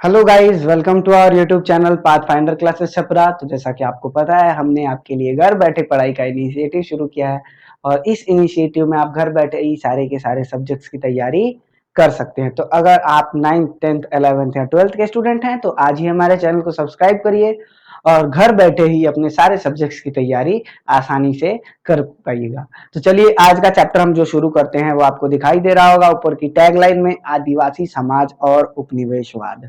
Hello guys, welcome to our YouTube channel Path Finder Classes Chhapra. तो जैसा कि आपको पता है, हमने आपके लिए घर बैठे पढ़ाई का इनिशिएटिव शुरू किया है और इस इनिशिएटिव में आप घर बैठे ही सारे के सारे सब्जेक्ट्स की तैयारी कर सकते हैं। तो अगर आप 9th 10th 11th या 12th के स्टूडेंट हैं तो आज ही हमारे चैनल को सब्सक्राइब करिए और घर बैठे ही अपने सारे सब्जेक्ट्स की तैयारी आसानी से कर पाइएगा। तो चलिए आज का चैप्टर हम जो शुरू करते हैं वो आपको दिखाई दे रहा होगा ऊपर की टैगलाइन में, आदिवासी समाज और उपनिवेशवाद।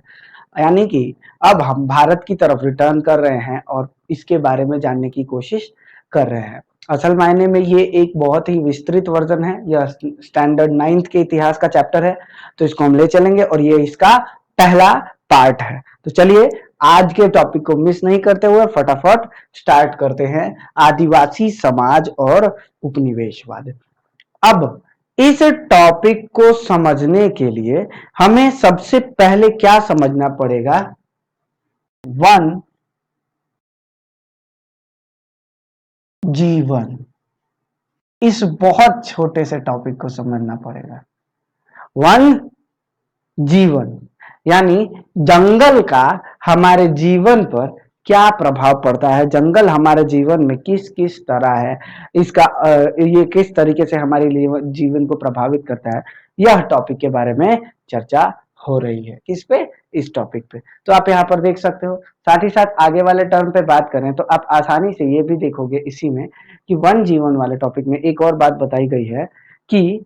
यानी कि अब हम भारत की तरफ रिटर्न कर रहे हैं और इसके बारे में जानने की कोशिश कर रहे हैं। असल मायने में ये एक बहुत ही विस्तृत वर्जन है। यह स्टैंडर्ड 9th के इतिहास का चैप्टर है, तो इसको हम ले चलेंगे और ये इसका पहला पार्ट है। तो चलिए आज के टॉपिक को मिस नहीं करते हुए फटाफट स्टार्ट करते हैं। आदिवासी समाज और उपनिवेशवाद। अब इस टॉपिक को समझने के लिए हमें सबसे पहले क्या समझना पड़ेगा? वन जीवन। इस बहुत छोटे से टॉपिक को समझना पड़ेगा। वन जीवन यानी जंगल का हमारे जीवन पर क्या प्रभाव पड़ता है, जंगल हमारे जीवन में किस किस तरह है, इसका ये किस तरीके से हमारे जीवन को प्रभावित करता है, यह टॉपिक के बारे में चर्चा हो रही है। किस पे? इस टॉपिक पे। तो आप यहाँ पर देख सकते हो। साथ ही साथ आगे वाले टर्म पे बात करें तो आप आसानी से ये भी देखोगे इसी में कि वन जीवन वाले टॉपिक में एक और बात बताई गई है कि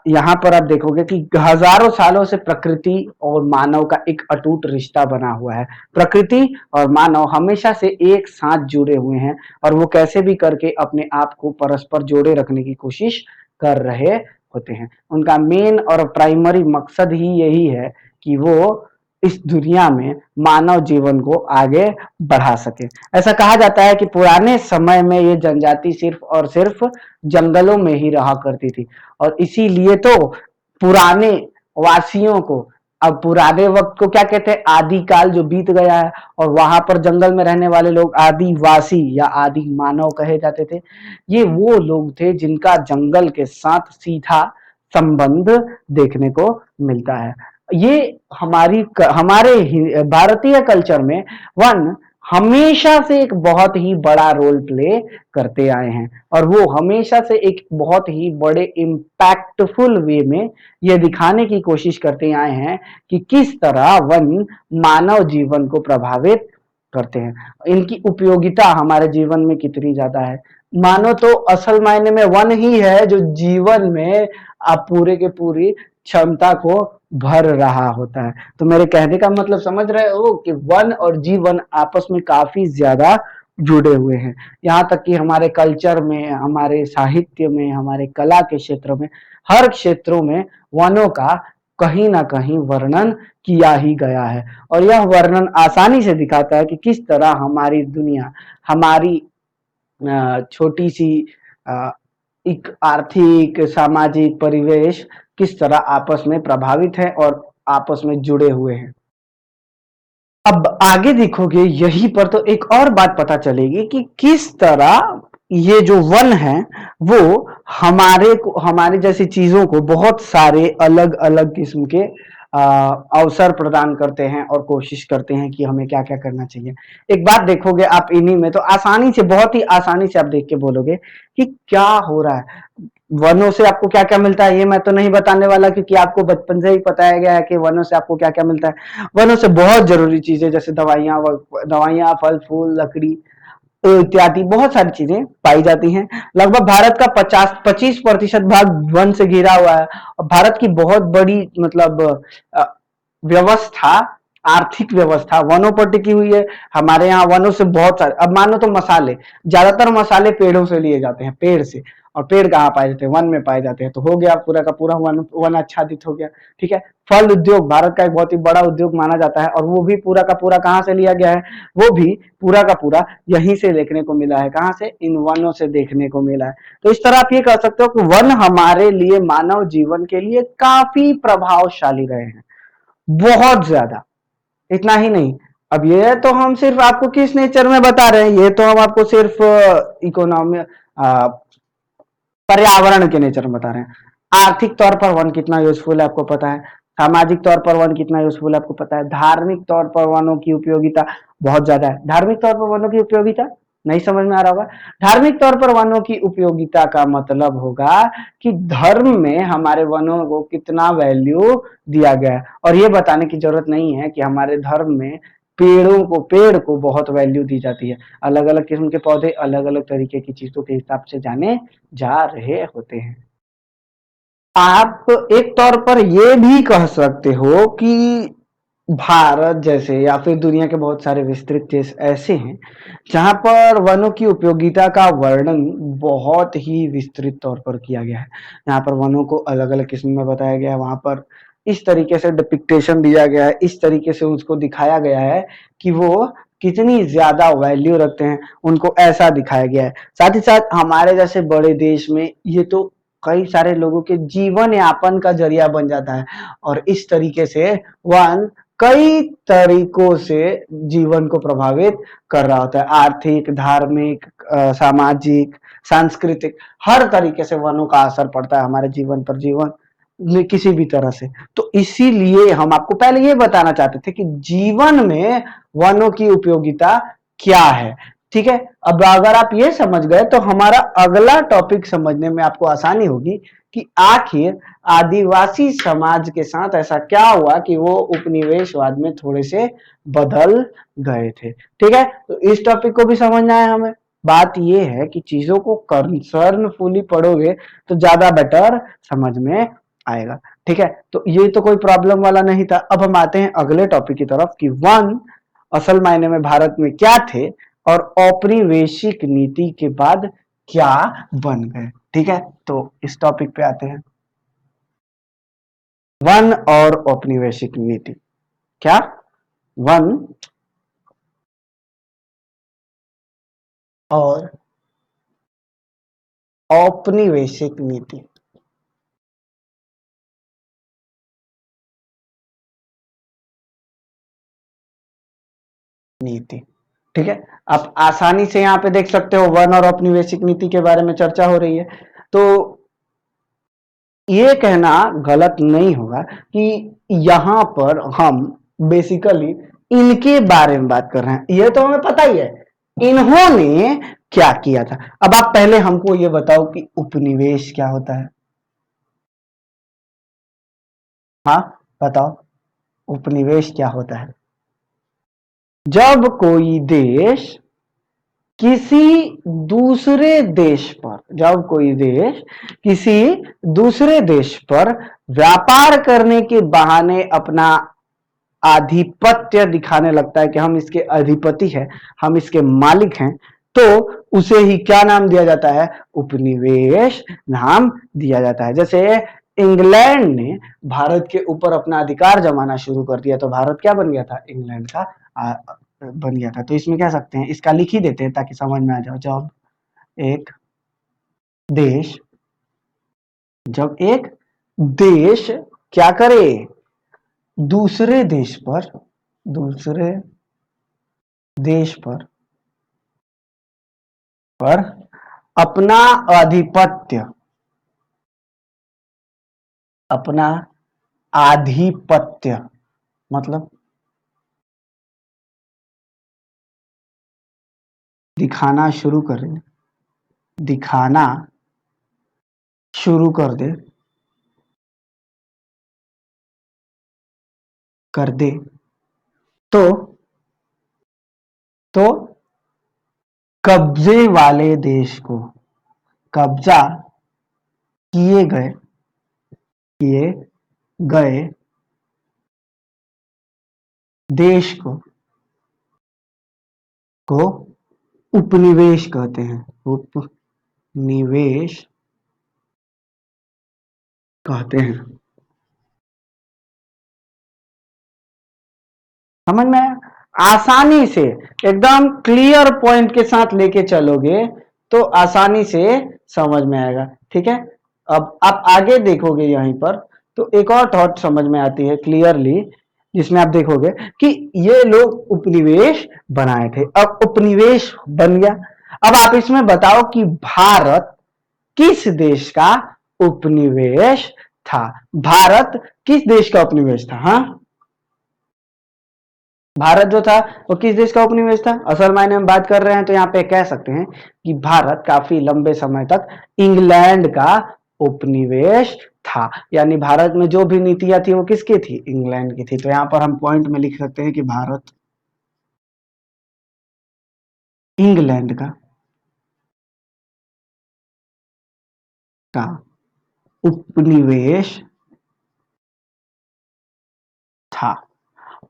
यहाँ पर आप देखोगे कि हजारों सालों से प्रकृति और मानव का एक अटूट रिश्ता बना हुआ है। प्रकृति और मानव हमेशा से एक साथ जुड़े हुए हैं और वो कैसे भी करके अपने आप को परस्पर जोड़े रखने की कोशिश कर रहे होते हैं। उनका मेन और प्राइमरी मकसद ही यही है कि वो इस दुनिया में मानव जीवन को आगे बढ़ा सके। ऐसा कहा जाता है कि पुराने समय में ये जनजाति सिर्फ और सिर्फ जंगलों में ही रहा करती थी और इसीलिए तो पुराने वासियों को, अब पुराने वक्त को क्या कहते हैं? आदिकाल जो बीत गया है, और वहां पर जंगल में रहने वाले लोग आदिवासी या आदि मानव कहे जाते थे। ये वो लोग थे जिनका जंगल के साथ सीधा संबंध देखने को मिलता है। ये हमारे भारतीय कल्चर में वन हमेशा से एक बहुत ही बड़ा रोल प्ले करते आए हैं और वो हमेशा से एक बहुत ही बड़े इम्पैक्टफुल वे में ये दिखाने की कोशिश करते आए हैं कि किस तरह वन मानव जीवन को प्रभावित करते हैं, इनकी उपयोगिता हमारे जीवन में कितनी ज्यादा है। मानो तो असल मायने में वन ही है जो जीवन में आप पूरे के पूरी क्षमता को भर रहा होता है। तो मेरे कहने का मतलब समझ रहे हो कि वन और जीवन आपस में काफी ज्यादा जुड़े हुए हैं। यहाँ तक कि हमारे कल्चर में, हमारे साहित्य में, हमारे कला के क्षेत्र में, हर क्षेत्रों में वनों का कहीं ना कहीं वर्णन किया ही गया है और यह वर्णन आसानी से दिखाता है कि किस तरह हमारी दुनिया, हमारी छोटी सी एक आर्थिक सामाजिक परिवेश किस तरह आपस में प्रभावित है और आपस में जुड़े हुए हैं। अब आगे देखोगे यहीं पर तो एक और बात पता चलेगी कि किस तरह ये जो वन है वो हमारे जैसी चीजों को बहुत सारे अलग अलग किस्म के अवसर प्रदान करते हैं और कोशिश करते हैं कि हमें क्या क्या करना चाहिए। एक बात देखोगे आप इन्हीं में तो आसानी से, बहुत ही आसानी से आप देख के बोलोगे कि क्या हो रहा है। वनों से आपको क्या क्या मिलता है ये मैं तो नहीं बताने वाला, क्योंकि आपको बचपन से ही बताया गया है कि वनों से आपको क्या क्या मिलता है। वनों से बहुत जरूरी चीजें जैसे दवाइयां, फल फूल, लकड़ी इत्यादि बहुत सारी चीजें पाई जाती हैं। लगभग भारत का 25% भाग वन से घिरा हुआ है और भारत की बहुत बड़ी मतलब व्यवस्था, आर्थिक व्यवस्था वनों पर टिकी हुई है। हमारे यहाँ वनों से बहुत सारे, अब मानो तो मसाले, ज्यादातर मसाले पेड़ों से लिए जाते हैं, पेड़ से। और पेड़ कहाँ पाए जाते हैं? वन में पाए जाते हैं। तो हो गया पूरा का पूरा वन आच्छादित हो गया। ठीक है। फल उद्योग भारत का एक बहुत ही बड़ा उद्योग माना जाता है और वो भी पूरा का पूरा कहाँ से लिया गया है? वो भी पूरा का पूरा यहीं से देखने को मिला है। कहाँ से? इन वनों से देखने को मिला है। तो इस तरह आप ये कह सकते हो कि वन हमारे लिए, मानव जीवन के लिए काफी प्रभावशाली रहे हैं, बहुत ज्यादा। इतना ही नहीं, अब ये तो हम सिर्फ आपको किस नेचर में बता रहे हैं, ये तो हम आपको सिर्फ इकोनॉमी, पर्यावरण के नेचर में बता रहे हैं। आर्थिक तौर पर वन कितना यूजफुल है आपको पता है। सामाजिक तौर पर वन कितना यूजफुल है आपको पता है। धार्मिक तौर पर वनों की उपयोगिता बहुत ज्यादा है। धार्मिक तौर पर वनों की उपयोगिता नहीं समझ में आ रहा होगा। धार्मिक तौर पर वनों की उपयोगिता का मतलब होगा कि धर्म में हमारे वनों को कितना वैल्यू दिया गया है। और ये बताने की जरूरत नहीं है कि हमारे धर्म में पेड़ को बहुत वैल्यू दी जाती है। अलग अलग किस्म के पौधे अलग अलग तरीके की चीजों के हिसाब से जाने जा रहे होते हैं। आप एक तौर पर यह भी कह सकते हो कि भारत जैसे या फिर दुनिया के बहुत सारे विस्तृत देश ऐसे हैं जहां पर वनों की उपयोगिता का वर्णन बहुत ही विस्तृत तौर पर किया गया है। यहाँ पर वनों को अलग अलग किस्म में बताया गया है, वहां पर इस तरीके से डिपिक्टेशन दिया गया है, इस तरीके से उसको दिखाया गया है कि वो कितनी ज्यादा वैल्यू रखते हैं, उनको ऐसा दिखाया गया है। साथ ही साथ हमारे जैसे बड़े देश में ये तो कई सारे लोगों के जीवन यापन का जरिया बन जाता है और इस तरीके से वन कई तरीकों से जीवन को प्रभावित कर रहा होता है। आर्थिक, धार्मिक, सामाजिक, सांस्कृतिक हर तरीके से वनों का असर पड़ता है हमारे जीवन पर, जीवन किसी भी तरह से। तो इसीलिए हम आपको पहले ये बताना चाहते थे कि जीवन में वनों की उपयोगिता क्या है। ठीक है, अब अगर आप ये समझ गए तो हमारा अगला टॉपिक समझने में आपको आसानी होगी कि आखिर आदिवासी समाज के साथ ऐसा क्या हुआ कि वो उपनिवेशवाद में थोड़े से बदल गए थे। ठीक है, तो इस टॉपिक को भी समझना है हमें। बात ये है कि चीजों को कंसर्नफुली पढ़ोगे तो ज्यादा बेटर समझ में आएगा। ठीक है, तो ये तो कोई प्रॉब्लम वाला नहीं था। अब हम आते हैं अगले टॉपिक की तरफ कि वन असल मायने में भारत में क्या थे और औपनिवेशिक नीति के बाद क्या बन गए। ठीक है, तो इस टॉपिक पे आते हैं, वन और औपनिवेशिक नीति। क्या वन और औपनिवेशिक नीति। नीति, ठीक है, आप आसानी से यहाँ पे देख सकते हो वन और औपनिवेशिक नीति के बारे में चर्चा हो रही है। तो ये कहना गलत नहीं होगा कि यहां पर हम बेसिकली इनके बारे में बात कर रहे हैं। ये तो हमें पता ही है इन्होंने क्या किया था। अब आप पहले हमको ये बताओ कि उपनिवेश क्या होता है। हाँ बताओ, उपनिवेश क्या होता है। जब कोई देश किसी दूसरे देश पर, जब कोई देश किसी दूसरे देश पर व्यापार करने के बहाने अपना आधिपत्य दिखाने लगता है कि हम इसके अधिपति हैं, हम इसके मालिक हैं, तो उसे ही क्या नाम दिया जाता है, उपनिवेश नाम दिया जाता है। जैसे इंग्लैंड ने भारत के ऊपर अपना अधिकार जमाना शुरू कर दिया तो भारत क्या बन गया था, इंग्लैंड का बन गया था। तो इसमें कह सकते हैं, इसका लिख ही देते हैं ताकि समझ में आ जाओ। देश जब एक देश क्या करे, दूसरे देश पर, दूसरे देश पर अपना आधिपत्य, अपना आधिपत्य मतलब दिखाना शुरू कर दे, दिखाना शुरू कर दे, कर दे तो कब्जे वाले देश को, कब्जा किए गए देश को उपनिवेश कहते हैं, उपनिवेश कहते हैं। समझ में आया? आसानी से एकदम क्लियर पॉइंट के साथ लेके चलोगे तो आसानी से समझ में आएगा। ठीक है, अब आप आगे देखोगे यहीं पर तो एक और थॉट समझ में आती है क्लियरली, जिसमें आप देखोगे कि ये लोग उपनिवेश बनाए थे। अब उपनिवेश बन गया, अब आप इसमें बताओ कि भारत किस देश का उपनिवेश था। भारत किस देश का उपनिवेश था? हाँ, भारत जो था वो किस देश का उपनिवेश था? असल मायने में बात कर रहे हैं तो यहाँ पे कह सकते हैं कि भारत काफी लंबे समय तक इंग्लैंड का उपनिवेश था। यानी भारत में जो भी नीतियां थी वो किसकी थी? इंग्लैंड की थी। तो यहाँ पर हम पॉइंट में लिख सकते हैं कि भारत इंग्लैंड का उपनिवेश था।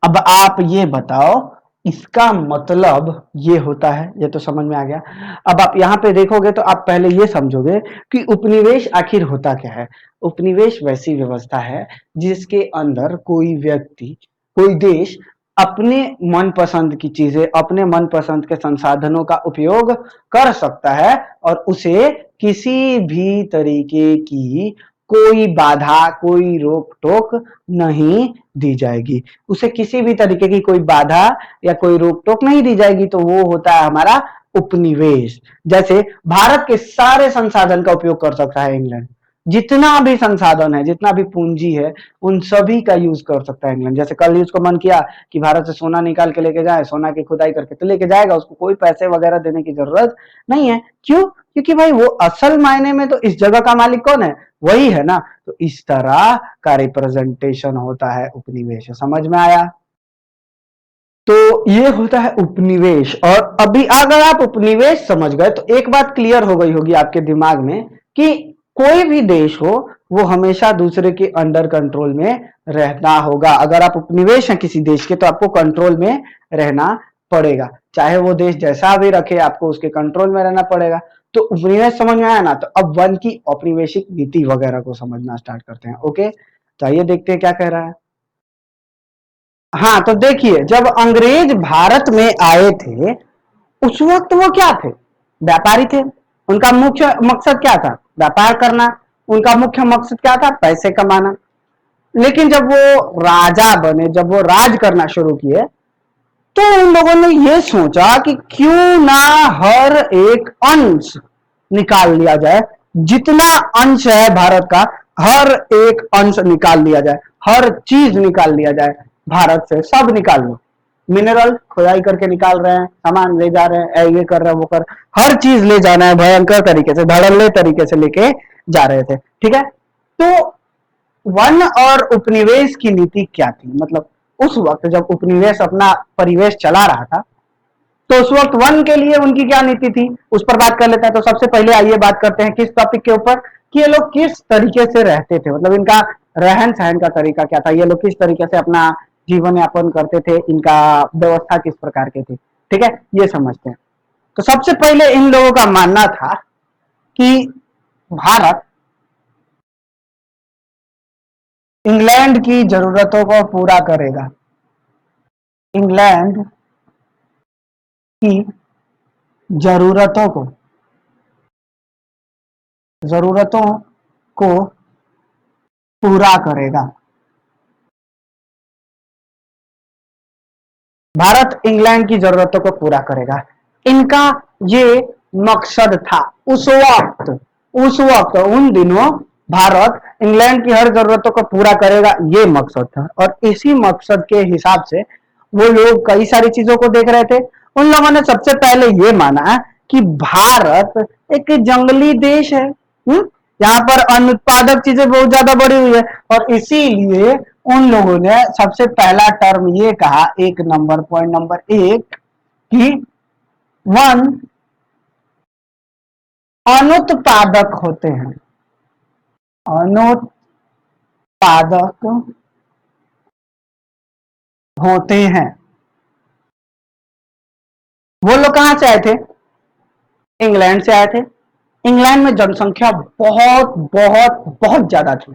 अब आप ये बताओ, इसका मतलब ये होता है, ये तो समझ में आ गया। अब आप यहां पे देखोगे तो आप पहले ये समझोगे कि उपनिवेश आखिर होता क्या है। उपनिवेश वैसी व्यवस्था है जिसके अंदर कोई व्यक्ति, कोई देश अपने मनपसंद की चीजें, अपने मनपसंद के संसाधनों का उपयोग कर सकता है और उसे किसी भी तरीके की कोई बाधा, कोई रोक टोक नहीं दी जाएगी। उसे किसी भी तरीके की कोई बाधा या कोई रोक टोक नहीं दी जाएगी। तो वो होता है हमारा उपनिवेश। जैसे भारत के सारे संसाधन का उपयोग कर सकता है इंग्लैंड, जितना भी संसाधन है, जितना भी पूंजी है, उन सभी का यूज कर सकता है इंग्लैंड। जैसे कल ही उसको मन किया कि भारत से सोना निकाल के लेके जाए, सोना की खुदाई करके तो लेके जाएगा, उसको कोई पैसे वगैरह देने की जरूरत नहीं है। क्यों? क्योंकि भाई वो असल मायने में तो इस जगह का मालिक कौन है? वही है ना। तो इस तरह का रिप्रेजेंटेशन होता है उपनिवेश। समझ में आया? तो ये होता है उपनिवेश। और अभी अगर आप उपनिवेश समझ गए तो एक बात क्लियर हो गई होगी आपके दिमाग में कि कोई भी देश हो वो हमेशा दूसरे के अंडर कंट्रोल में रहना होगा। अगर आप उपनिवेश हैं किसी देश के तो आपको कंट्रोल में रहना पड़ेगा, चाहे वो देश जैसा भी रखे, आपको उसके कंट्रोल में रहना पड़ेगा। तो उपनिवेश समझ में आया ना। तो अब वन की औपनिवेशिक नीति वगैरह को समझना स्टार्ट करते हैं। ओके, तो आइए देखते हैं क्या कह रहा है। हाँ, तो देखिए, जब अंग्रेज भारत में आए थे उस वक्त वो क्या थे? व्यापारी थे। उनका मुख्य मकसद क्या था? व्यापार करना। उनका मुख्य मकसद क्या था? पैसे कमाना। लेकिन जब वो राजा बने, जब वो राज करना शुरू किए, तो उन लोगों ने ये सोचा कि क्यों ना हर एक अंश निकाल लिया जाए। जितना अंश है भारत का, हर एक अंश निकाल लिया जाए, हर चीज निकाल लिया जाए भारत से, सब निकाल लो। मिनरल खुदाई करके निकाल रहे हैं, सामान ले जा रहे हैं, ये कर रहे हैं, वो कर, हर चीज ले जाना है भयंकर तरीके से, धड़ल्ले तरीके से लेके जा रहे थे। ठीक है, तो वन और उपनिवेश की नीति क्या थी? मतलब उस वक्त जब उपनिवेश अपना परिवेश चला रहा था तो उस वक्त वन के लिए उनकी क्या नीति थी, उस पर बात कर लेते हैं। तो सबसे पहले आइए बात करते हैं किस टॉपिक के ऊपर, कि ये लोग किस तरीके से रहते थे, मतलब इनका रहन सहन का तरीका क्या था, ये लोग किस तरीके से अपना जीवन यापन करते थे, इनका व्यवस्था किस प्रकार की थी। ठीक है, ये समझते हैं। तो सबसे पहले इन लोगों का मानना था कि भारत इंग्लैंड की जरूरतों को पूरा करेगा। इंग्लैंड की जरूरतों जरूरतों को पूरा करेगा। भारत इंग्लैंड की जरूरतों को पूरा करेगा, इनका ये मकसद था। उस वक्त उन दिनों भारत इंग्लैंड की हर जरूरतों को पूरा करेगा, ये मकसद था। और इसी मकसद के हिसाब से वो लोग कई सारी चीजों को देख रहे थे। उन लोगों ने सबसे पहले ये माना कि भारत एक जंगली देश है, यहाँ पर अनुत्पादक चीजें बहुत ज्यादा बढ़ी हुई है। और इसीलिए उन लोगों ने सबसे पहला टर्म ये कहा, एक नंबर, पॉइंट नंबर एक, कि वन अनुत्पादक होते हैं। अनुत्पादक होते हैं। वो लोग कहां से आए थे? इंग्लैंड से आए थे। इंग्लैंड में जनसंख्या बहुत बहुत बहुत ज्यादा थी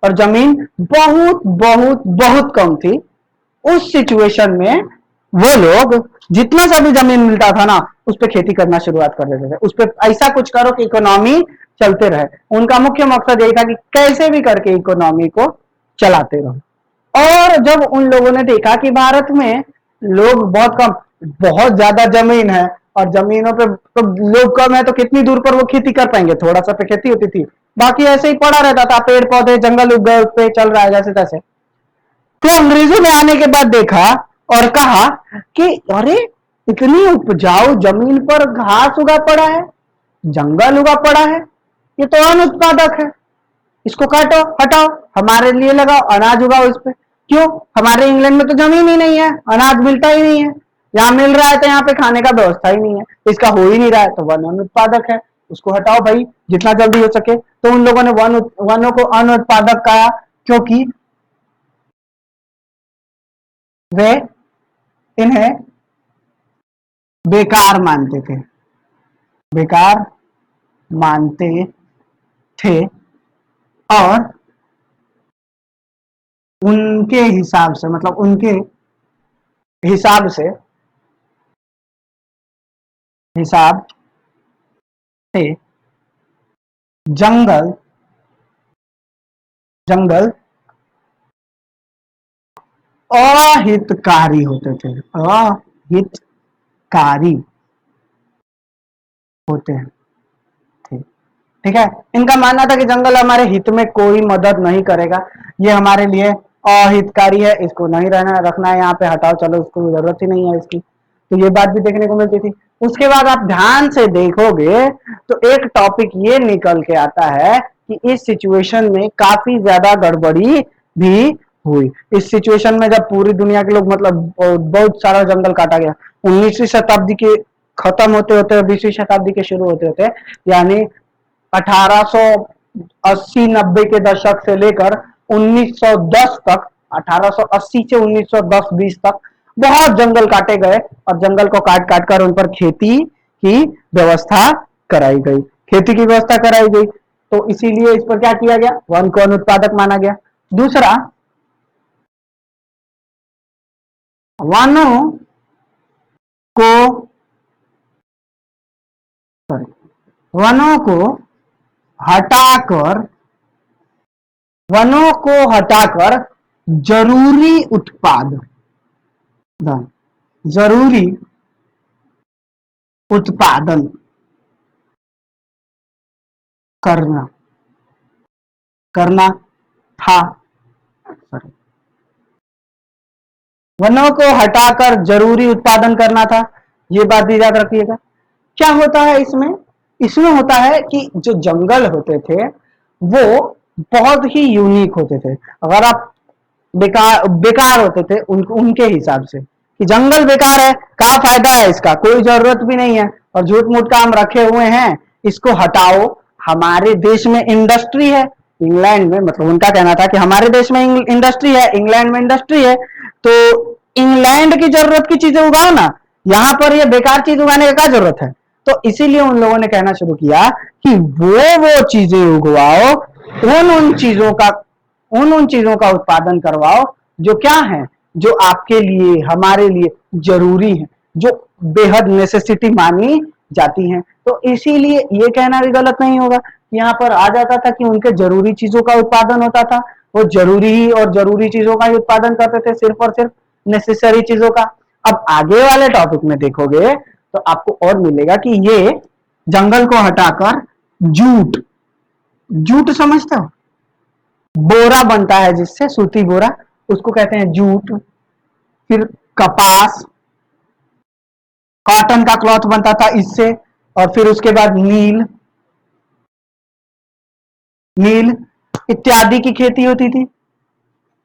और जमीन बहुत बहुत बहुत कम थी। उस सिचुएशन में वो लोग जितना सा भी जमीन मिलता था ना, उस पर खेती करना शुरुआत कर देते थे। उस पर ऐसा कुछ करो कि इकोनॉमी चलते रहे। उनका मुख्य मकसद यही था कि कैसे भी करके इकोनॉमी को चलाते रहो। और जब उन लोगों ने देखा कि भारत में लोग बहुत कम, बहुत ज्यादा जमीन है और जमीनों पे तो लोग कम है, तो कितनी दूर पर वो खेती कर पाएंगे? थोड़ा सा पे खेती होती थी, बाकी ऐसे ही पड़ा रहता था, पेड़ पौधे जंगल उग गए, उस पे चल रहा है जैसे तैसे। तो अंग्रेजों ने आने के बाद देखा और कहा कि अरे इतनी उपजाऊ जमीन पर घास उगा पड़ा है, जंगल उगा पड़ा है, ये तो अनुत्पादक है, इसको काटो हटाओ, हमारे लिए लगाओ, अनाज उगाओ इस पे। क्यों? हमारे इंग्लैंड में तो जमीन ही नहीं है, अनाज मिलता ही नहीं है, यहाँ मिल रहा है तो यहाँ पे खाने का व्यवस्था ही नहीं है, इसका हो ही नहीं रहा है, तो वन अनुत्पादक है, उसको हटाओ भाई जितना जल्दी हो सके। तो उन लोगों ने वनों को अनुत्पादक कहा, क्योंकि वे इन्हें बेकार मानते थे, बेकार मानते थे, और उनके हिसाब से, मतलब उनके हिसाब से, हिसाब से जंगल जंगल अहितकारी होते थे, अहितकारी होते हैं, ठीक है। इनका मानना था कि जंगल हमारे हित में कोई मदद नहीं करेगा, ये हमारे लिए अहितकारी है, इसको नहीं रहना रखना है यहाँ पे, हटाओ चलो, इसको जरूरत ही नहीं है इसकी। तो ये बात भी देखने को मिलती थी। उसके बाद आप ध्यान से देखोगे तो एक टॉपिक ये निकल के आता है कि इस सिचुएशन में काफी ज्यादा गड़बड़ी भी हुई। इस सिचुएशन में जब पूरी दुनिया के लोग, मतलब बहुत सारा जंगल काटा गया, 19वीं शताब्दी के खत्म होते होते 20वीं शताब्दी के शुरू होते होते, यानी 1880-90 के दशक से लेकर 1910 तक, 1880 से 1910-20 तक बहुत जंगल काटे गए, और जंगल को काट काट कर उन पर खेती की व्यवस्था कराई गई, खेती की व्यवस्था कराई गई। तो इसीलिए इस पर क्या किया गया, वन को अनुत्पादक माना गया। दूसरा, वनों को सॉरी वनों को हटाकर वनों को हटाकर जरूरी उत्पादन जरूरी उत्पादन करना करना था। वनों को हटाकर जरूरी उत्पादन करना था, ये बात भी याद रखिएगा। क्या होता है इसमें? इसमें होता है कि जो जंगल होते थे वो बहुत ही यूनिक होते थे। अगर आप बेकार होते थे उनके हिसाब से, कि जंगल बेकार है, क्या फायदा है इसका, कोई जरूरत भी नहीं है, और झूठ मूठ काम रखे हुए हैं, इसको हटाओ। हमारे देश में इंडस्ट्री है, इंग्लैंड में, मतलब उनका कहना था कि हमारे देश में इंडस्ट्री है, इंग्लैंड में इंडस्ट्री है, तो इंग्लैंड की जरूरत की चीजें उगाओ ना, यहाँ पर ये बेकार चीज उगाने का क्या जरूरत है। तो इसीलिए उन लोगों ने कहना शुरू किया कि वो चीजें उगवाओ, उन चीजों का उत्पादन करवाओ जो क्या है, जो आपके लिए, हमारे लिए जरूरी है, जो बेहद नेसेसिटी मानी जाती हैं। तो इसीलिए ये कहना भी गलत नहीं होगा, यहाँ पर आ जाता था कि उनके जरूरी चीजों का उत्पादन होता था, वो जरूरी और जरूरी चीजों का ही उत्पादन करते थे, सिर्फ और सिर्फ नेसेसरी चीजों का। अब आगे वाले टॉपिक में देखोगे तो आपको और मिलेगा कि ये जंगल को हटाकर जूट जूट समझते हो, बोरा बनता है जिससे, सूती बोरा, उसको कहते हैं जूट। फिर कपास, कॉटन का क्लॉथ बनता था इससे, और फिर उसके बाद नील नील इत्यादि की खेती होती थी,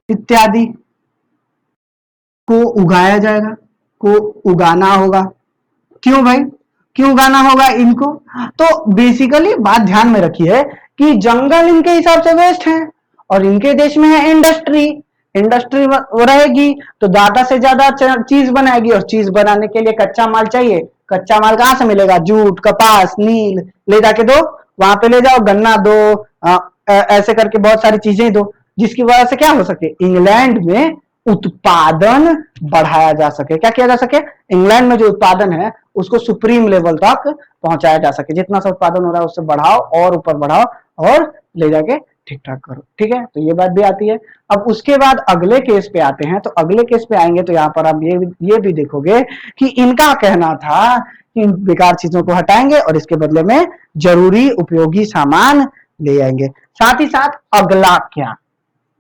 इत्यादि को उगाया जाएगा, को उगाना होगा। क्यों भाई, क्यों उगाना होगा इनको? तो बेसिकली बात ध्यान में रखिए कि जंगल इनके हिसाब से वेस्ट है, और इनके देश में है इंडस्ट्री, इंडस्ट्री रहेगी तो ज्यादा से ज्यादा चीज बनाएगी, और चीज बनाने के लिए कच्चा माल चाहिए। कच्चा माल कहाँ से मिलेगा? जूट, कपास, नील, ले जाके दो, वहां पे ले जाओ, गन्ना दो, ऐसे करके बहुत सारी चीजें दो, जिसकी वजह से क्या हो सके, इंग्लैंड में उत्पादन बढ़ाया जा सके। क्या किया जा सके? इंग्लैंड में जो उत्पादन है उसको सुप्रीम लेवल तक पहुंचाया जा सके, जितना सा उत्पादन हो रहा है उससे बढ़ाओ, और ऊपर बढ़ाओ, और ले जाके ठीक ठाक करो। ठीक है, तो ये बात भी आती है। अब उसके बाद अगले केस पे आते हैं, तो अगले केस पे आएंगे तो यहाँ पर आप ये भी देखोगे कि इनका कहना था कि बेकार चीजों को हटाएंगे और इसके बदले में जरूरी उपयोगी सामान ले आएंगे। साथ ही साथ अगला क्या,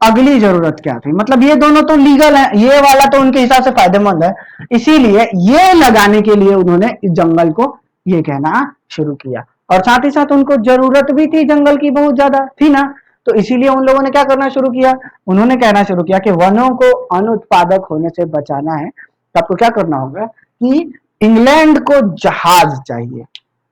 अगली जरूरत क्या थी, मतलब ये दोनों तो लीगल है, ये वाला तो उनके हिसाब से फायदेमंद है, इसीलिए ये लगाने के लिए उन्होंने इस जंगल को ये कहना शुरू किया। और साथ ही साथ उनको जरूरत भी थी जंगल की, बहुत ज्यादा थी ना, तो इसीलिए उन लोगों ने क्या करना शुरू किया, उन्होंने कहना शुरू किया कि वनों को अनुत्पादक होने से बचाना है, तो आपको क्या करना होगा कि इंग्लैंड को जहाज चाहिए।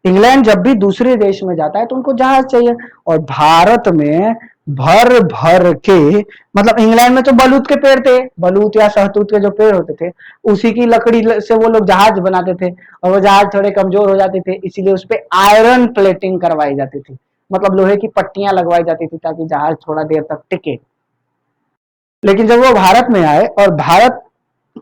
इंग्लैंड जब भी दूसरे देश में जाता है तो उनको जहाज चाहिए, और भारत में भर भर के, मतलब इंग्लैंड में तो बलूत के पेड़ थे, बलूत या शहतूत के जो पेड़ होते थे, उसी की लकड़ी से वो लोग जहाज बनाते थे, और वो जहाज थोड़े कमजोर हो जाते थे, इसीलिए उस पर आयरन प्लेटिंग करवाई जाती थी, मतलब लोहे की पट्टियां लगवाई जाती थी ताकि जहाज थोड़ा देर तक टिके। लेकिन जब वो भारत में आए और भारत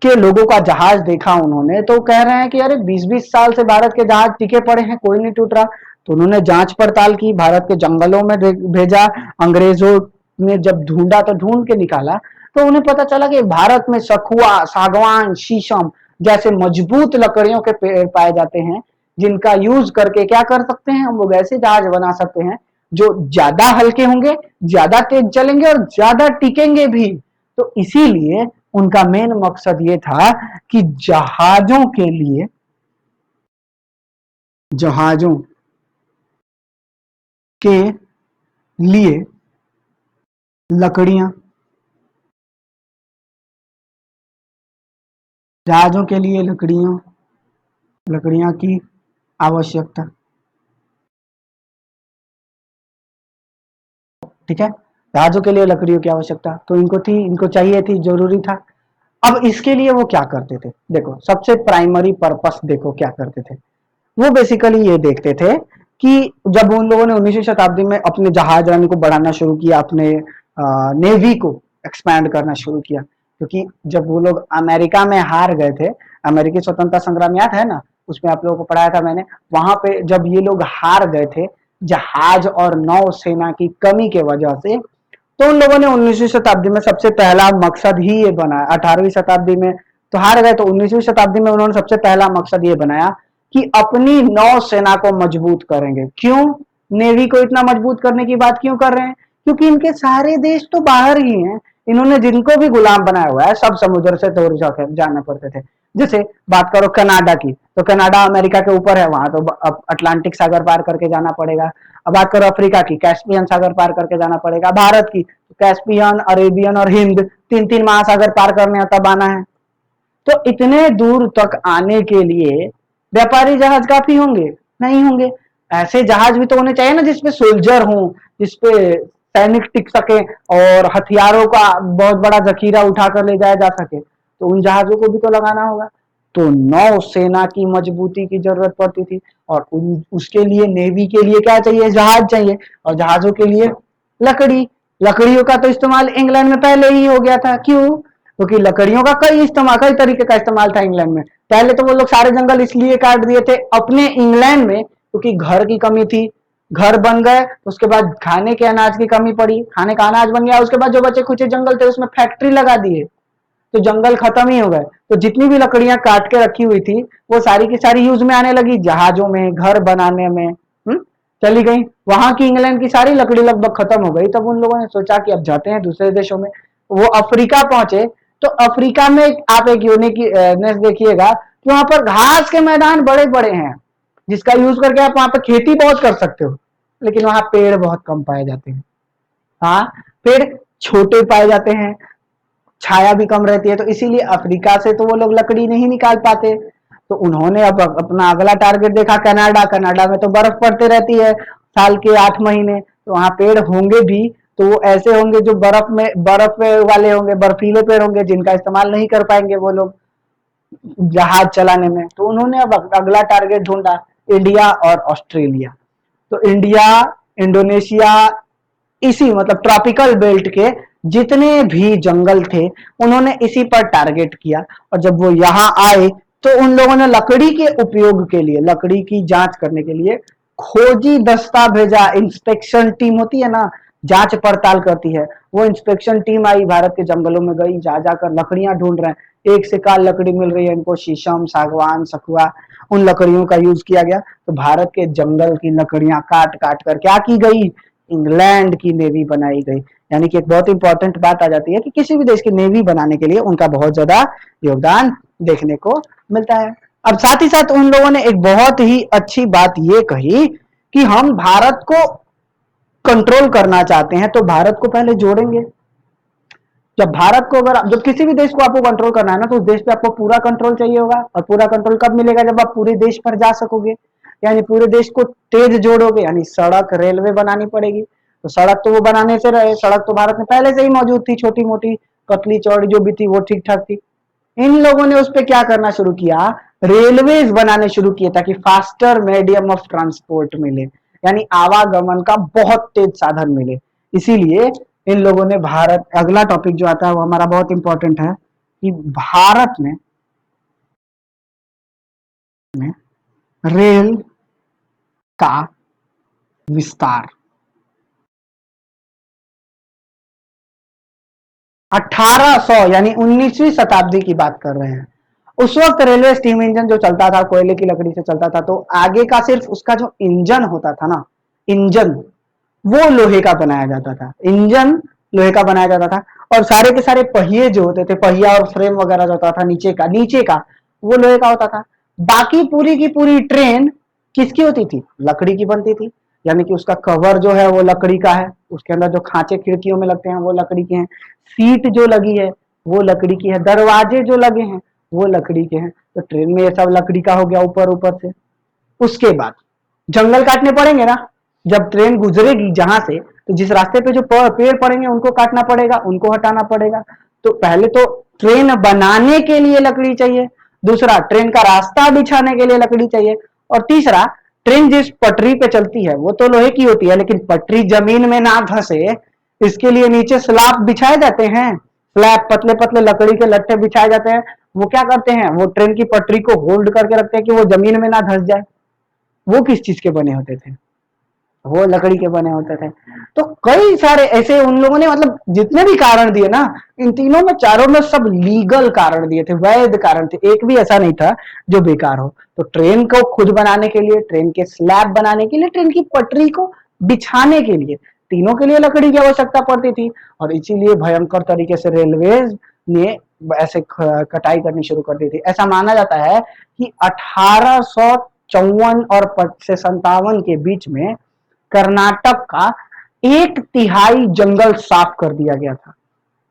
के लोगों का जहाज देखा उन्होंने, तो कह रहे हैं कि अरे 20-20 साल से भारत के जहाज टिके पड़े हैं, कोई नहीं टूट रहा। तो उन्होंने जांच पड़ताल की, भारत के जंगलों में भेजा, अंग्रेजों ने जब ढूंढा तो ढूंढ के निकाला, तो उन्हें पता चला कि भारत में सखुआ, सागवान, शीशम जैसे मजबूत लकड़ियों के पेड़ पाए जाते हैं, जिनका यूज करके क्या कर सकते हैं हम लोग, ऐसे जहाज बना सकते हैं जो ज्यादा हल्के होंगे, ज्यादा तेज चलेंगे और ज्यादा टिकेंगे भी। तो इसीलिए उनका मेन मकसद ये था कि जहाजों के लिए लकड़ियां, जहाजों के लिए लकड़ियां की आवश्यकता, ठीक है, जहाजों के लिए लकड़ियों की आवश्यकता तो इनको थी, इनको चाहिए थी, जरूरी था। अब इसके लिए वो क्या करते थे, देखो सबसे प्राइमरी पर्पस देखो क्या करते थे, वो बेसिकली ये देखते थे कि जब उन लोगों ने 19वीं शताब्दी में अपने जहाज रानी को बढ़ाना शुरू किया, अपने नेवी को एक्सपैंड करना शुरू किया, क्योंकि जब वो लोग अमेरिका में हार गए थे, अमेरिकी स्वतंत्रता संग्राम याद है ना, उसमें आप लोगों को पढ़ाया था मैंने, वहां पे जब ये लोग हार गए थे जहाज और नौसेना की कमी के वजह से, तो उन लोगों ने 19वीं शताब्दी में सबसे पहला मकसद ही ये बनाया, 18वीं शताब्दी में तो हार गए, तो 19वीं शताब्दी में उन्होंने सबसे पहला मकसद ये बनाया कि अपनी नौसेना को मजबूत करेंगे। क्यों नेवी को इतना मजबूत करने की बात क्यों कर रहे हैं, क्योंकि इनके सारे देश तो बाहर ही हैं, इन्होंने जिनको भी गुलाम बनाया हुआ है सब समुद्र से दूर जाना पड़ते थे। जैसे बात करो कनाडा की, तो कनाडा अमेरिका के ऊपर है, वहां तो अटलांटिक सागर पार करके जाना पड़ेगा। अब बात करो अफ्रीका की, कैस्पियन सागर पार करके जाना पड़ेगा। भारत की तो कैस्पियन, अरेबियन और हिंद, तीन तीन महासागर पार करने तब आना है। तो इतने दूर तक आने के लिए व्यापारी जहाज काफी होंगे, नहीं होंगे, ऐसे जहाज भी तो होने चाहिए ना जिसपे सोल्जर हो, जिसपे सैनिक टिक सके और हथियारों का बहुत बड़ा जखीरा उठाकर ले जाया जा सके, तो उन जहाजों को भी तो लगाना होगा। तो नौसेना की मजबूती की जरूरत पड़ती थी, और उसके लिए नेवी के लिए क्या चाहिए, जहाज चाहिए, और जहाजों के लिए लकड़ी। लकड़ियों का तो इस्तेमाल इंग्लैंड में पहले ही हो गया था, क्यों, क्योंकि लकड़ियों का कई तरीके का इस्तेमाल था इंग्लैंड में। पहले तो वो लोग सारे जंगल इसलिए काट दिए थे अपने इंग्लैंड में क्योंकि घर की कमी थी, घर बन गए, उसके बाद खाने के अनाज की कमी पड़ी, खाने का अनाज बन गया, उसके बाद जो बचे कुछ जंगल थे उसमें फैक्ट्री लगा दिए, तो जंगल खत्म ही हो गए। तो जितनी भी लकड़ियां काट के रखी हुई थी वो सारी की सारी यूज में आने लगी, जहाजों में, घर बनाने में, चली गई। वहां की इंग्लैंड की सारी लकड़ी लगभग खत्म हो गई। तब उन लोगों ने सोचा कि अब जाते हैं दूसरे देशों में, वो अफ्रीका पहुंचे। तो अफ्रीका में आप एक यूनिकनेस देखिएगा कि वहां पर घास के मैदान बड़े बड़े हैं, जिसका यूज करके आप वहां पर खेती बहुत कर सकते हो, लेकिन वहां पेड़ बहुत कम पाए जाते हैं। हाँ, पेड़ छोटे पाए जाते हैं, छाया भी कम रहती है, तो इसीलिए अफ्रीका से तो वो लोग लकड़ी नहीं निकाल पाते। तो उन्होंने अब अपना अगला टारगेट देखा कनाडा। कनाडा में तो बर्फ पड़ती रहती है साल के 8 महीने, तो वहां पेड़ होंगे भी तो वो ऐसे होंगे जो बर्फ में वाले होंगे, बर्फीले पेड़ होंगे, जिनका इस्तेमाल नहीं कर पाएंगे वो लोग जहाज चलाने में। तो उन्होंने अब अगला टारगेट ढूंढा, इंडिया और ऑस्ट्रेलिया। तो इंडिया, इंडोनेशिया, इसी मतलब ट्रॉपिकल बेल्ट के जितने भी जंगल थे उन्होंने इसी पर टारगेट किया। और जब वो यहाँ आए तो उन लोगों ने लकड़ी के उपयोग के लिए, लकड़ी की जांच करने के लिए खोजी दस्ता भेजा। इंस्पेक्शन टीम होती है ना, जांच पड़ताल करती है, वो इंस्पेक्शन टीम आई, भारत के जंगलों में गई, जा जाकर लकड़ियां ढूंढ रहे हैं, एक से कार लकड़ी मिल रही है इनको, शीशम, सागवान, सखुआ, उन लकड़ियों का यूज किया गया। तो भारत के जंगल की लकड़ियां काट काट कर क्या की गई, इंग्लैंड की नेवी बनाई गई। यानी कि एक बहुत इंपॉर्टेंट बात आ जाती है कि किसी भी देश की नेवी बनाने के लिए उनका बहुत ज्यादा योगदान देखने को मिलता है। अब साथ ही साथ उन लोगों ने एक बहुत ही अच्छी बात ये कही कि हम भारत को कंट्रोल करना चाहते हैं तो भारत को पहले जोड़ेंगे। जब भारत को अगर जब किसी भी देश को आपको कंट्रोल करना है ना तो उस देश पे आपको पूरा कंट्रोल चाहिए होगा, और पूरा कंट्रोल कब मिलेगा? जब आप पूरे देश पर जा सकोगे, यानी पूरे देश को तेज जोड़ोगे, यानी सड़क रेलवे बनानी पड़ेगी। तो सड़क तो वो बनाने से रहे, सड़क तो भारत में पहले से ही मौजूद थी, छोटी मोटी पतली चौड़ी जो भी थी वो ठीक ठाक थी। इन लोगों ने उस पर क्या करना शुरू किया? रेलवेज बनाने शुरू किए ताकि फास्टर मीडियम ऑफ ट्रांसपोर्ट मिले, यानी आवागमन का बहुत तेज साधन मिले। इसीलिए इन लोगों ने भारत, अगला टॉपिक जो आता है वो हमारा बहुत इंपॉर्टेंट है कि भारत में रेल का विस्तार 1800 यानी 19वीं शताब्दी की बात कर रहे हैं। उस वक्त रेलवे स्टीम इंजन जो चलता था कोयले की लकड़ी से चलता था, तो आगे का सिर्फ उसका जो इंजन होता था ना, इंजन वो लोहे का बनाया जाता था, इंजन लोहे का बनाया जाता था, और सारे के सारे पहिए जो होते थे, पहिया और फ्रेम वगैरह जो होता था नीचे का वो लोहे का होता था। बाकी पूरी की पूरी ट्रेन किसकी होती थी? लकड़ी की बनती थी, यानी कि उसका कवर जो है वो लकड़ी का है, उसके अंदर जो खांचे खिड़कियों में लगते हैं वो लकड़ी के हैं, सीट जो लगी है वो लकड़ी की है, दरवाजे जो लगे हैं वो लकड़ी के हैं। तो ट्रेन में ये सब लकड़ी का हो गया ऊपर ऊपर से। उसके बाद जंगल काटने पड़ेंगे ना, जब ट्रेन गुजरेगी जहां से, तो जिस रास्ते पे जो पेड़ पड़ेंगे उनको काटना पड़ेगा, उनको हटाना पड़ेगा। तो पहले तो ट्रेन बनाने के लिए लकड़ी चाहिए, दूसरा ट्रेन का रास्ता बिछाने के लिए लकड़ी चाहिए, और तीसरा ट्रेन जिस पटरी पे चलती है वो तो लोहे की होती है, लेकिन पटरी जमीन में ना धंसे इसके लिए नीचे स्लैब बिछाए जाते हैं, स्लैब पतले पतले लकड़ी के लट्ठे बिछाए जाते हैं। वो क्या करते हैं? वो ट्रेन की पटरी को होल्ड करके रखते हैं कि वो जमीन में ना धंस जाए। वो किस चीज के बने होते थे? वो लकड़ी के बने होते थे। तो कई सारे ऐसे उन लोगों ने, मतलब जितने भी कारण दिए ना, इन तीनों में चारों में सब लीगल कारण दिए थे, वैध कारण थे, एक भी ऐसा नहीं था जो बेकार हो। तो ट्रेन को खुद बनाने के लिए, ट्रेन के स्लैब बनाने के लिए, ट्रेन की पटरी को बिछाने के लिए, तीनों के लिए लकड़ी की आवश्यकता पड़ती थी। और इसीलिए भयंकर तरीके से रेलवेज ने ऐसे कटाई करनी शुरू कर दी थी। ऐसा माना जाता है कि 1854 और 57 के बीच में कर्नाटक का 1/3 जंगल साफ कर दिया गया था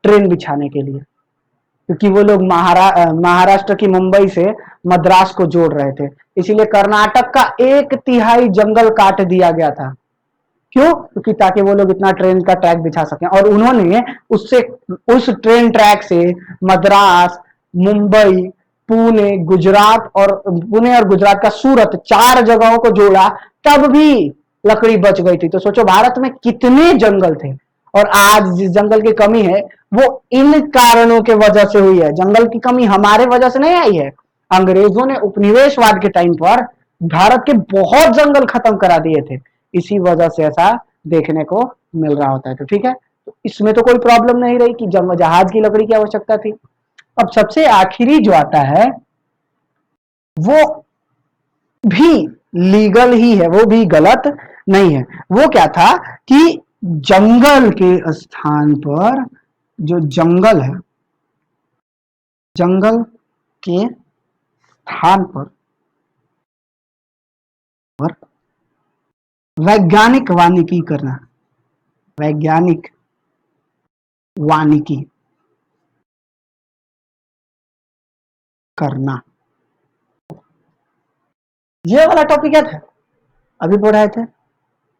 ट्रेन बिछाने के लिए, क्योंकि वो लोग महाराष्ट्र की मुंबई से मद्रास को जोड़ रहे थे, इसीलिए कर्नाटक का 1/3 जंगल काट दिया गया था। क्यों? क्योंकि ताकि वो लोग इतना ट्रेन का ट्रैक बिछा सकें। और उन्होंने उससे, उस ट्रेन ट्रैक से मद्रास, मुंबई, पुणे और गुजरात का सूरत, 4 जगहों को जोड़ा, तब भी लकड़ी बच गई थी। तो सोचो भारत में कितने जंगल थे, और आज जिस जंगल की कमी है वो इन कारणों के वजह से हुई है। जंगल की कमी हमारे वजह से नहीं आई है, अंग्रेजों ने उपनिवेशवाद के टाइम पर भारत के बहुत जंगल खत्म करा दिए थे, इसी वजह से ऐसा देखने को मिल रहा होता है। तो ठीक है, तो इसमें तो कोई प्रॉब्लम नहीं रही कि जहाज की लकड़ी की आवश्यकता थी। अब सबसे आखिरी जो आता है वो भी लीगल ही है, वो भी गलत नहीं है। वो क्या था कि जंगल के स्थान पर, जो जंगल है, जंगल के स्थान पर वैज्ञानिक वानिकी करना, वैज्ञानिक वानिकी करना। ये वाला टॉपिक क्या था अभी पढ़ाए थे?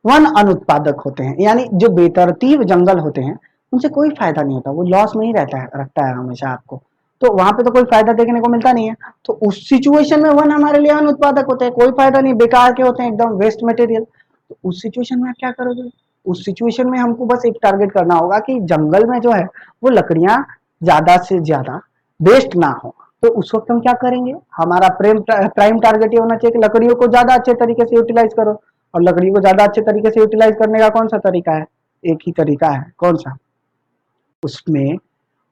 वन अनुत्पादक होते हैं, यानी जो बेतरतीब जंगल होते हैं उनसे कोई फायदा नहीं होता, वो लॉस में ही रखता है हमेशा आपको, तो वहां पे तो कोई फायदा देखने को मिलता नहीं है। तो उस सिचुएशन में वन हमारे लिए अनुत्पादक होते हैं, कोई फायदा नहीं, बेकार के होते हैं, एकदम वेस्ट मटेरियल। तो उस सिचुएशन में आप क्या करोगे? उस सिचुएशन में हमको बस एक टारगेट करना होगा कि जंगल में जो है वो लकड़ियां ज्यादा से ज्यादा वेस्ट ना हो। तो उस वक्त हम क्या करेंगे? हमारा प्राइम टारगेट ये होना चाहिए कि लकड़ियों को ज्यादा अच्छे तरीके से यूटिलाइज करो। और लकड़ी को ज्यादा अच्छे तरीके से यूटिलाइज करने का कौन सा तरीका है? एक ही तरीका है, कौन सा? उसमें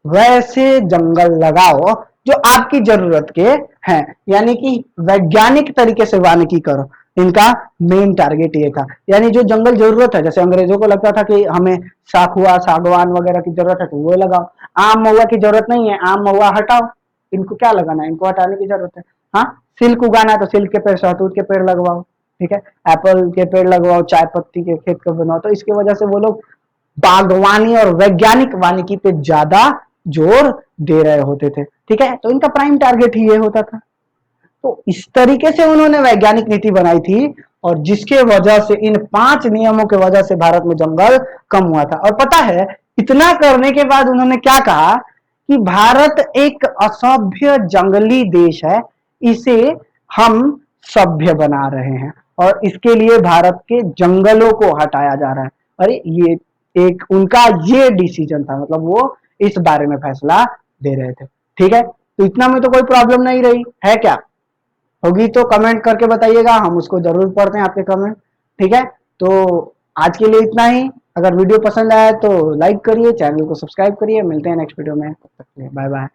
वैसे जंगल लगाओ जो आपकी जरूरत के हैं, यानी कि वैज्ञानिक तरीके से वानिकी करो। इनका मेन टारगेट ये था। यानी जो जंगल जरूरत है, जैसे अंग्रेजों को लगता था कि हमें साखुआ सागवान वगैरह की जरूरत है तो वो लगाओ, आम महुआ की जरूरत नहीं है, आम महुआ हटाओ, इनको क्या लगाना है, इनको हटाने की जरूरत है। हाँ, सिल्क उगाना है तो सिल्क के पेड़, शहतूत के पेड़ लगवाओ, ठीक है, एप्पल के पेड़ लगवाओ, चाय पत्ती के खेत को बनाओ। तो इसकी वजह से वो लोग बागवानी और वैज्ञानिक वानिकी पे ज्यादा जोर दे रहे होते थे, ठीक है। तो इनका प्राइम टारगेट ही ये होता था। तो इस तरीके से उन्होंने वैज्ञानिक नीति बनाई थी, और जिसके वजह से, इन 5 नियमों के वजह से भारत में जंगल कम हुआ था। और पता है, इतना करने के बाद उन्होंने क्या कहा कि भारत एक असभ्य जंगली देश है, इसे हम सभ्य बना रहे हैं और इसके लिए भारत के जंगलों को हटाया जा रहा है। अरे ये एक उनका ये डिसीजन था, मतलब वो इस बारे में फैसला दे रहे थे, ठीक है। तो इतना में तो कोई प्रॉब्लम नहीं रही है क्या? होगी तो कमेंट करके बताइएगा, हम उसको जरूर पढ़ते हैं आपके कमेंट, ठीक है। तो आज के लिए इतना ही। अगर वीडियो पसंद आया तो लाइक करिए, चैनल को सब्सक्राइब करिए। मिलते हैं नेक्स्ट वीडियो में, तब तक के लिए बाय बाय।